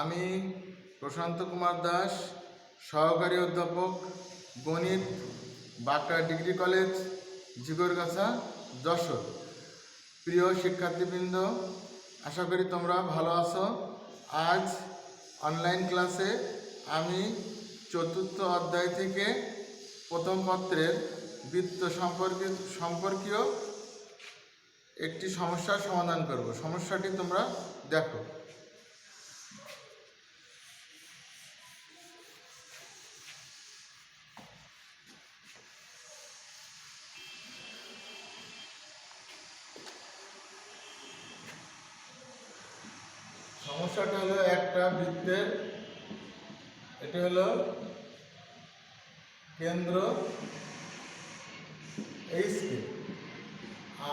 আমি প্রশান্ত কুমার দাস, সহকারী অধ্যাপক, গণিত, বাঁকড়া ডিগ্রি কলেজ, জিগরগাছা, যশোর। প্রিয় শিক্ষার্থীবৃন্দ, আশা করি তোমরা ভালো আছো। আজ অনলাইন ক্লাসে আমি চতুর্থ অধ্যায় থেকে প্রথম পত্রের বৃত্ত সম্পর্কীয় একটি সমস্যার সমাধান করব। সমস্যাটি তোমরা দেখো। সমস্যাটা হলো একটা বৃত্তের, এটা হলো কেন্দ্র এইচকে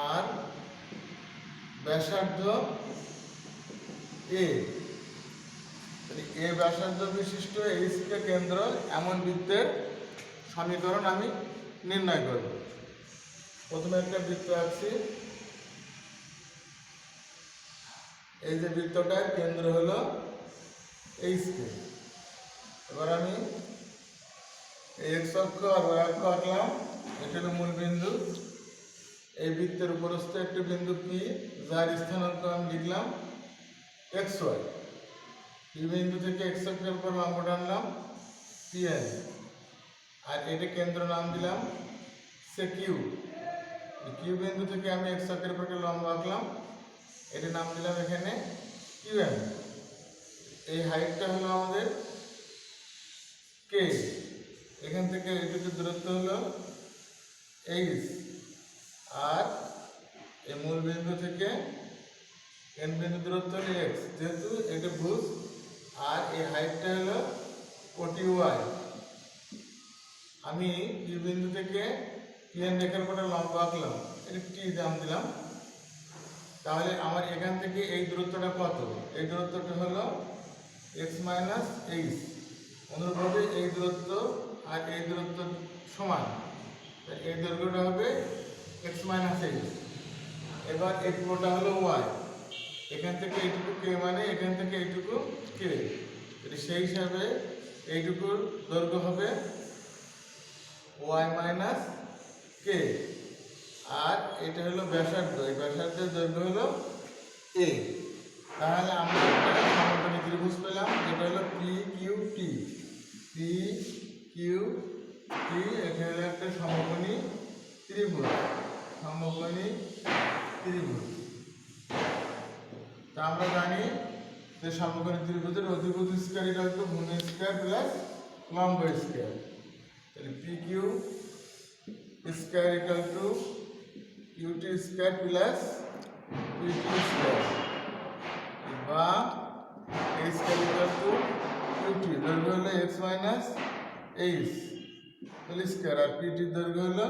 আর ব্যাসার্ধ এ ব্যাসার্ধ বিশিষ্ট এইচকে কেন্দ্র এমন বৃত্তের সমীকরণ আমি নির্ণয় করব। প্রথমে একটা বৃত্ত আঁকছি। এই যে বৃত্তটার কেন্দ্র হলো এইচকে। এবার আমি এক্স অক্ষ আর ওয়াই অক্ষ আঁকলাম। এটা হলো মূল বিন্দু। এই বৃত্তের উপরস্থ একটি বিন্দু পি, যার স্থানাঙ্ক আমি লিখলাম এক্স ওয়াই। পি বিন্দু থেকে এক্স অক্ষের উপর লম্ব টানলাম পি এন, আর এটা কেন্দ্র নাম দিলাম সে কিউ। কিউ বিন্দু থেকে আমি এক্স অক্ষের উপর লম্ব আঁকলাম, এটা নাম দিলাম এখানে কিউ এম। এই হাইটটা হলো আমাদের কে। এখান থেকে এটুকু দূরত্ব হলো এইচ, আর এই মূল বিন্দু থেকে এন বিন্দু দূরত্ব হলো এক্স, যেহেতু এটা ভুজ। আর এই হাইটটা হলো 40 ওয়াই। আমি কিউ বিন্দু থেকে পিএন রেখার উপরে লম্ব আঁকলাম, এটা টি নাম দিলাম। তাহলে আমার এখান থেকে এই দূরত্বটা কত? এই দূরত্বটা হলো এক্স মাইনাস এইচ। অনুরূপভাবে এই দূরত্ব আর এই দূরত্ব সমান, এই দৈর্ঘ্যটা হবে এক্স মাইনাস এইচ। এবার এই পুরোটা হলো ওয়াই। এখান থেকে এইটুকু কে, মানে এখান থেকে এইটুকু কে। সেই হিসাবে এইটুকুর দৈর্ঘ্য হবে ওয়াই মাইনাস কে। আর এটা হলো ব্যাসার্ধ, এই ব্যাসার্ধের দৈর্ঘ্য হলো এ। তাহলে আমরা একটা সমকোণী ত্রিভুজ পেলাম। এটা হলো P Q T. P Q T, এটা হলো একটা সমকোণী ত্রিভুজ। সমকোণী ত্রিভুজ। তা আমরা জানি যে সমকোণী ত্রিভুজের অধিভুজ স্কয়ার ইকুয়াল টু ভূমি স্কয়ার প্লাস লম্ব স্কয়ার। তাহলে P Q square equal to QT square plus PT square, বা a square equal to QT. দৈর্ঘ্য হলো x minus h whole square, আর পিটির দৈর্ঘ্য হলো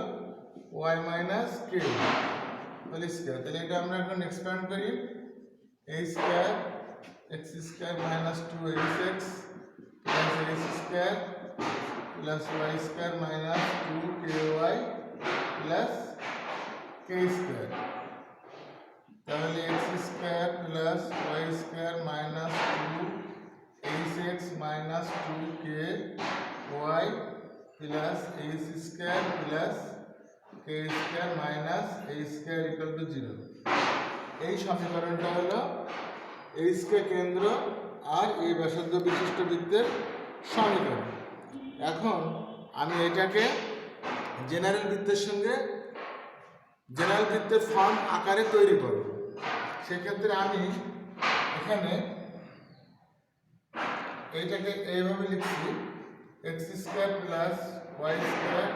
y minus k whole square. তাহলে এটা আমরা এখন এক্সপ্যান্ড করি। A square x square minus 2ax plus x square plus y square minus 2ky plus k square. তাহলে x square plus y square minus 2ax minus 2ky plus h square plus k square minus a square equal to 0। এই সমীকরণটা হলো HK কেন্দ্র আর এই ব্যাসার্ধ বিশিষ্ট বৃত্তের সমীকরণ। এখন আমি এটাকে জেনারেল বৃত্তের সঙ্গে জেনারেল বৃত্তের ফর্ম আকারে তৈরি করব। সেক্ষেত্রে আমি এখানে এইটাকে এইভাবে লিখছি, x square plus y square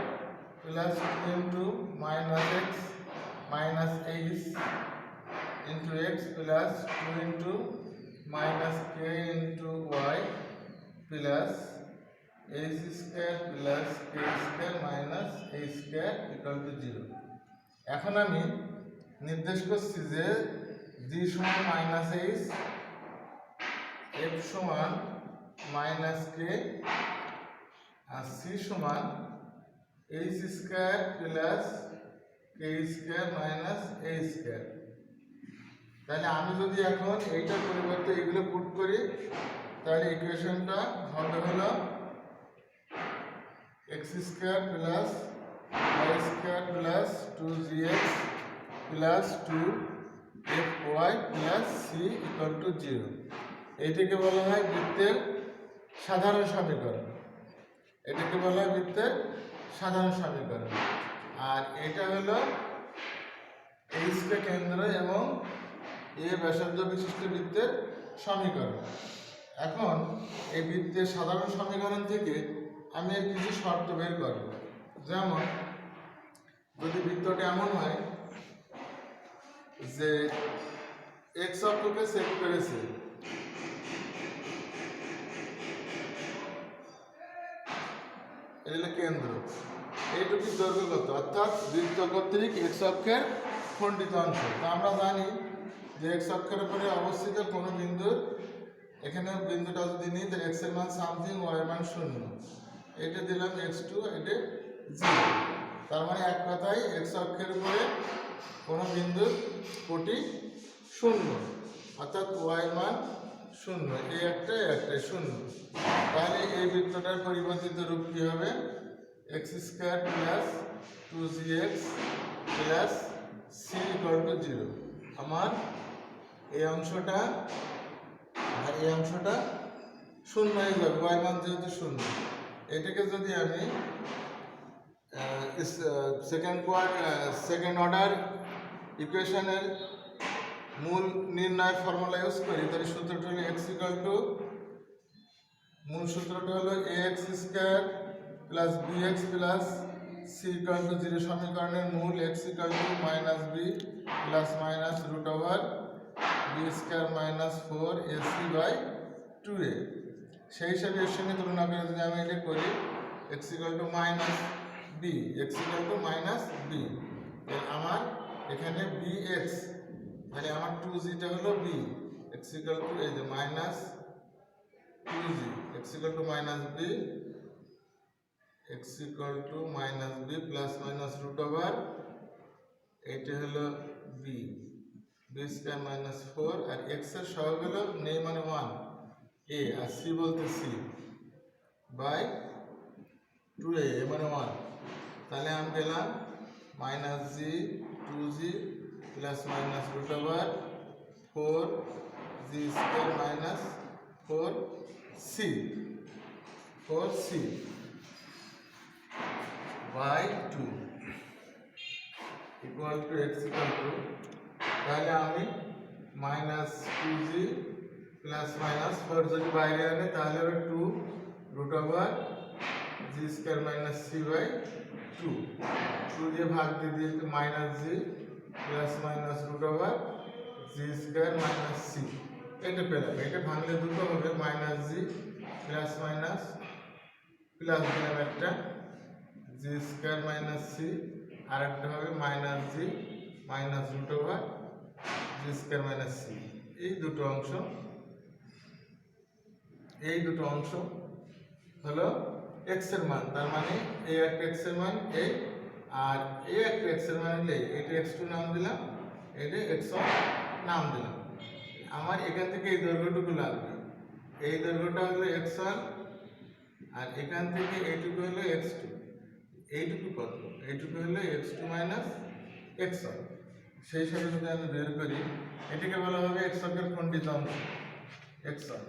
plus into minus x minus h into x plus 2 into minus k into y plus h square plus k square minus a square equal to 0। এখন আমি নির্দেশ করছি যে জি সমান minus h, f সমান minus k, আর c সমান h square plus k square minus a square. তাহলে আমি যদি এখন এইটার পরিবর্তে এগুলো পুট করি, তাহলে ইকুয়েশনটা হবে হলো x square plus y square plus 2gx plus 2fy plus c equal to 0। এইটাকে বলা হয় বৃত্তের সাধারণ সমীকরণ। এটাকে বলা হয় বৃত্তের সাধারণ সমীকরণ। আর এটা হলো h কে কেন্দ্র এবং a ব্যাসার্ধ বিশিষ্ট বৃত্তের সমীকরণ। এখন এই বৃত্তের সাধারণ সমীকরণ থেকে আমি এর কিছু শর্ত বের করব। যেমন যদি বৃত্তটা এমন হয় যে x অক্ষকে সেট করেছে এটা কেন্দ্র, এইটুকু দৈর্ঘ্য কত, অর্থাৎ বৃত্ত কর্তৃক x অক্ষের খণ্ডিত অংশ। তো আমরা জানি যে x অক্ষের উপরে অবস্থিত কোনো বিন্দুর, এখানে বিন্দুটা যদি নিই তাহলে x এর মান সামথিং, y এর মান 0, এটা দিলাম x2, এটা 0। তার মানে এক কথায় x অক্ষের উপরে কোনো বিন্দুর কোটি 0, অর্থাৎ y এর মান 0, এই একটাই 0। তাহলে এই বৃত্তটার পরিবর্তিত রূপ কি হবে? x square plus 2gx plus c equal to 0। আমার এই অংশটা আর এই অংশটা 0 হয়ে যাবে, y মান যেহেতু 0। এটাকে যদি আমি সেকেন্ড অর্ডার ইকুয়েশনের মূল নির্ণয় ফর্মুলা ইউজ করি, তাহলে সূত্রটা হলো x ইকুয়াল টু, মূল সূত্রটা হলো ax square plus bx plus c equal to 0। সমীকরণের মূল x equal to minus b plus minus root over b square minus 4ac by 2a। সেই হিসাবে এর সঙ্গে তুলনা করে যদি আমি এটা করি x equal to minus b, x equal to minus b, আমার এখানে bx, মানে আমার 2gটা হলো b, x ইকুয়াল টু এই যে minus 2g, x equal to minus b, x equal to minus b plus minus root over, এটা হলো b, b square minus 4, আর x এর সহগ হলো নেই মানে 1, a, আর c বলতে c বাই 2a, a মানে 1। তাহলে আমি পেলাম minus g 2g plus minus root over 4g square minus 4c by 2 equal to x equal to, তাহলে আমি মাইনাস 2g প্লাস মাইনাস 4 যদি বাইরে আনে তাহলে হবে 2 root over g square minus c by 2, 2 দিয়ে ভাগ দিয়ে দিলে minus g plus minus root over g square minus c, এটা পেলাম। এটা ভাঙলে দুটো হবে, minus g plus minus plus দিলাম একটা g স্কয়ার মাইনাস c, আর একটা হবে minus g minus root over g square minus c। এই দুটো অংশ হলো x এর মান, তার মানে এই একটা x এর মান এই, আর এই একটা x এর মান হলে এটা x2 নাম দিলাম, এটা x1 নাম দিলাম। আমার এখান থেকে এই দৈর্ঘ্যটুকু লাগবে, এই দৈর্ঘ্যটা হলো x1, আর এখান থেকে এইটুকু হলো x2, এইটুকু কত, এইটুকু হলো x2 মাইনাস x1। সেই হিসাবে যদি আমি বের করি, এটাকে বলা হবে x অক্ষের খণ্ডিত অংশ x1।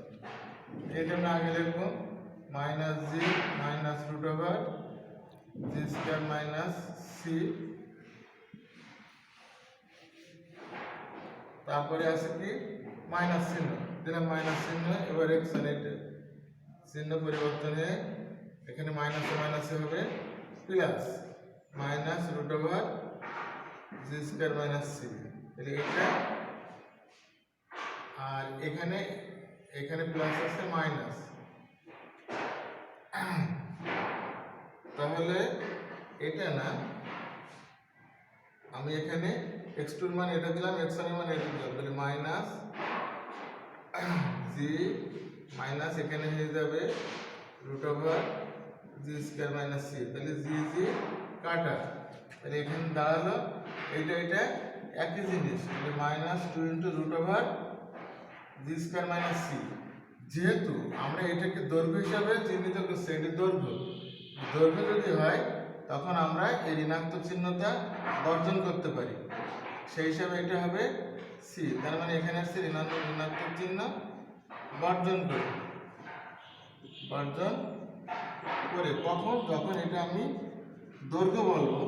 এটা আমরা আগে লিখবো minus g minus root over g square minus c, তারপরে আছে কি মাইনাস চিহ্ন দিলাম, মাইনাস চিহ্ন, এবার x1 এটা চিহ্ন পরিবর্তন হয়ে এখানে মাইনাসে মাইনাসে হবে plus minus root over g square minus c, তাহলে এটা, আর এখানে প্লাস আছে মাইনাস, তাহলে এটা না, আমি এখানে x2 এর মান এটা দিলাম, x1 এর মান এটা দিলাম, তাহলে মাইনাস g মাইনাস এখানে হয়ে যাবে root over g square minus c, তাহলে g কাটা, তাহলে এখানে দাঁড়ালো এটা একই জিনিস, তাহলে minus 2 into root over g square minus c, g যেহেতু আমরা এটাকে দৈর্ঘ্য হিসাবে চিহ্নিত করছি, এটি দৈর্ঘ্য যদি হয় তখন আমরা এই ঋণাত্মক চিহ্নটা বর্জন করতে পারি, সেই হিসাবে এটা হবে সি। তার মানে এখানে আসছে ঋণাত্মক চিহ্ন বর্জন করে কখন, যখন এটা আমি দৈর্ঘ্য বলবো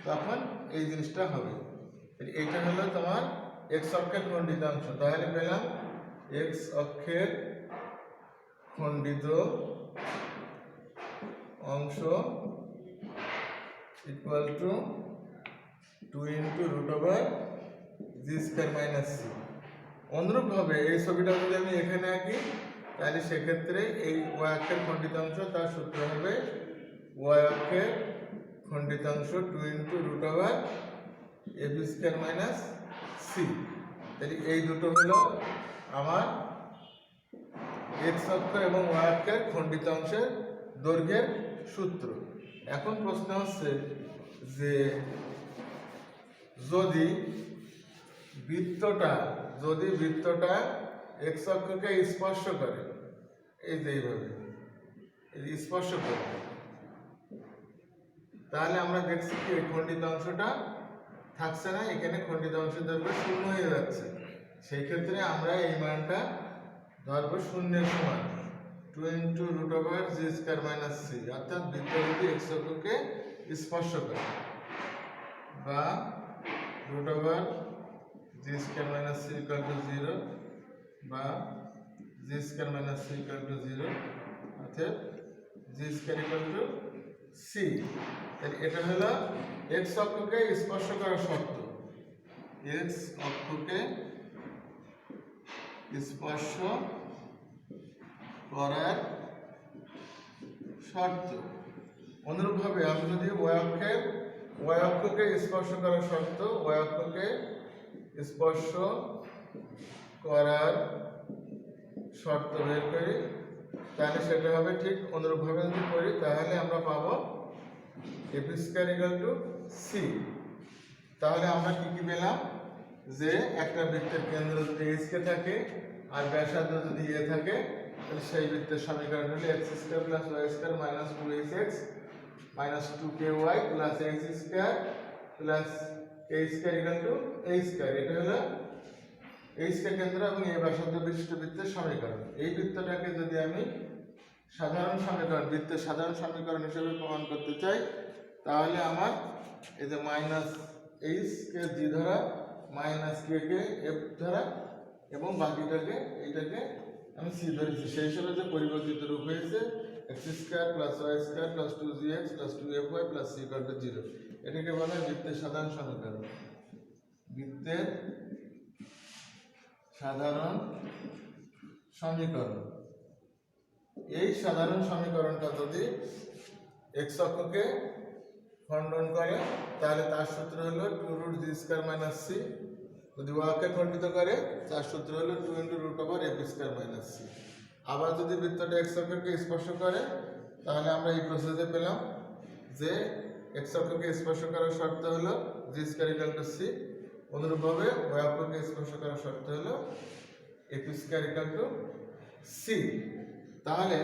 তখন এই জিনিসটা হবে। এটা হলো তোমার এক্স অক্ষের খণ্ডিতাংশ। তাহলে পেলাম এক্স অক্ষের খণ্ডিত অংশ ইকুয়াল টু 2 × √g² - c। অনুরূপভাবে এই ছবিটা যদি আমি এখানে আঁকি তাহলে সেক্ষেত্রে এই ওয়াই অক্ষের খণ্ডিতাংশ, তার সূত্র হবে ওয়াই অক্ষের খণ্ডিতাংশ 2 × √ab² - c। তাহলে এই দুটো হলো আমার এক্স অক্ষ এবং ওয়াই অক্ষের খণ্ডিতাংশের দৈর্ঘ্যের সূত্র। এখন প্রশ্ন হচ্ছে যে যদি বৃত্তটা এক্স অক্ষকে স্পর্শ করে, এই যে এইভাবে স্পর্শ করে, তাহলে আমরা দেখছি কি এই খণ্ডিতাংশটা থাকছে না, এখানে খণ্ডিতাংশের দৈর্ঘ্য 0 হয়ে যাচ্ছে। সেই ক্ষেত্রে আমরা এই মানটা ধরবো 0 সমান 2 × √g² - c, অর্থাৎ বৃত্ত যদি এক্স অক্ষকে স্পর্শ করে, বা √g² - c = 0 বা g² - c = 0, অর্থাৎ g² = c। তাহলে এটা হলো এক্স অক্ষকে স্পর্শ করার শর্ত। এক্স অক্ষকে স্পর্শ করার শর্ত। অনুরূপভাবে আমি যদি ওয়াই অক্ষকে স্পর্শ করার শর্ত, ওয়াই অক্ষকে স্পর্শ করার শর্ত বের করি, তাহলে সেটা হবে ঠিক অনুরূপভাবে যদি করি তাহলে আমরা পাবো ab² = c। তাহলে আমরা কি পেলাম যে একটা বৃত্তের কেন্দ্র যদি এইচকে থাকে আর ব্যাসার্ধ যদি এ থাকে, তাহলে সেই বৃত্তের সমীকরণ হলো x² + y² - 2hx - 2ky + h² + k² = h²। এটা হলো এইচকে কেন্দ্র এবং এ ব্যাসার্ধ বিশিষ্ট বৃত্তের সমীকরণ। এই বৃত্তটাকে যদি আমি বৃত্তের সাধারণ সমীকরণ হিসেবে প্রমাণ করতে চাই, তাহলে আমার এই যে -h কে g ধরা, -k কে f ধরা এবং বাকিটাকে এইটাকে আমি c ধরেছি, সেই হিসেবে যে পরিবর্তিত রূপ হয়েছে x² + y² + 2gx + 2fy + c = 0। এটাকে বলা হয় বৃত্তের সাধারণ সমীকরণ। বৃত্তের সাধারণ সমীকরণ। এই সাধারণ সমীকরণটা যদি এক্স অক্ষকে খণ্ডন করে তাহলে তার সূত্র হলো 2√g² - c। যদি ওয়াই অক্ষকে খণ্ডিত করে তার সূত্র হলো 2 × √ab² - c। আবার যদি বৃত্তটা এক্স অক্ষকে স্পর্শ করে তাহলে আমরা এই প্রসেসে পেলাম যে এক্স অক্ষকে স্পর্শ করার শর্ত হলো g² = c। অনুরূপভাবে ওয়াই অক্ষকে স্পর্শ করার শর্ত হলো ab² = c। তাহলে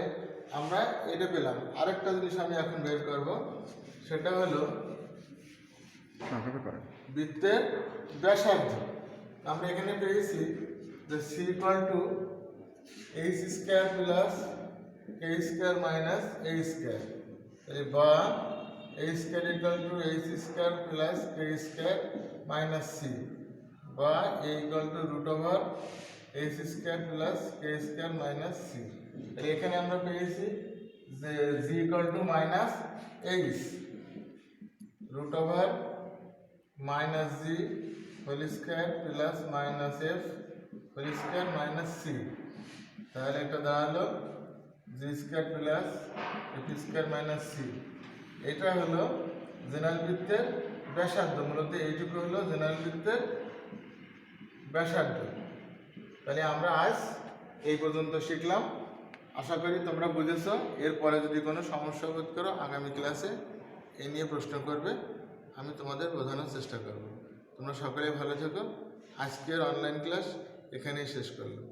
আমরা এটা পেলাম। আরেকটা জিনিস আমি এখন বের করব, সেটা হলো বৃত্তের ব্যাসার্ধ। আমরা এখানে পেয়েছি যে c = h² + k² - h², বা h² = h² + k² - c, বা a = √h² + k² - c। এখানে আমরা পেয়েছি যে g = -h √g² - f² - c। তাহলে এটা দাঁড়ালো g² f² - c। এটা হলো জেনারেল বৃত্তের ব্যাসার্ধ। মূলত এইটুকু হলো জেনারেল বৃত্তের ব্যাসার্ধ। তাহলে আমরা আজ এই পর্যন্ত শিখলাম। আশা করি তোমরা বুঝেছ। এরপরে যদি কোনো সমস্যা বোধ করো আগামী ক্লাসে এই নিয়ে প্রশ্ন করবে, আমি তোমাদের বোঝানোর চেষ্টা করব। তোমরা সকলে ভালো থেকো। আজকের অনলাইন ক্লাস এখানেই শেষ করলাম।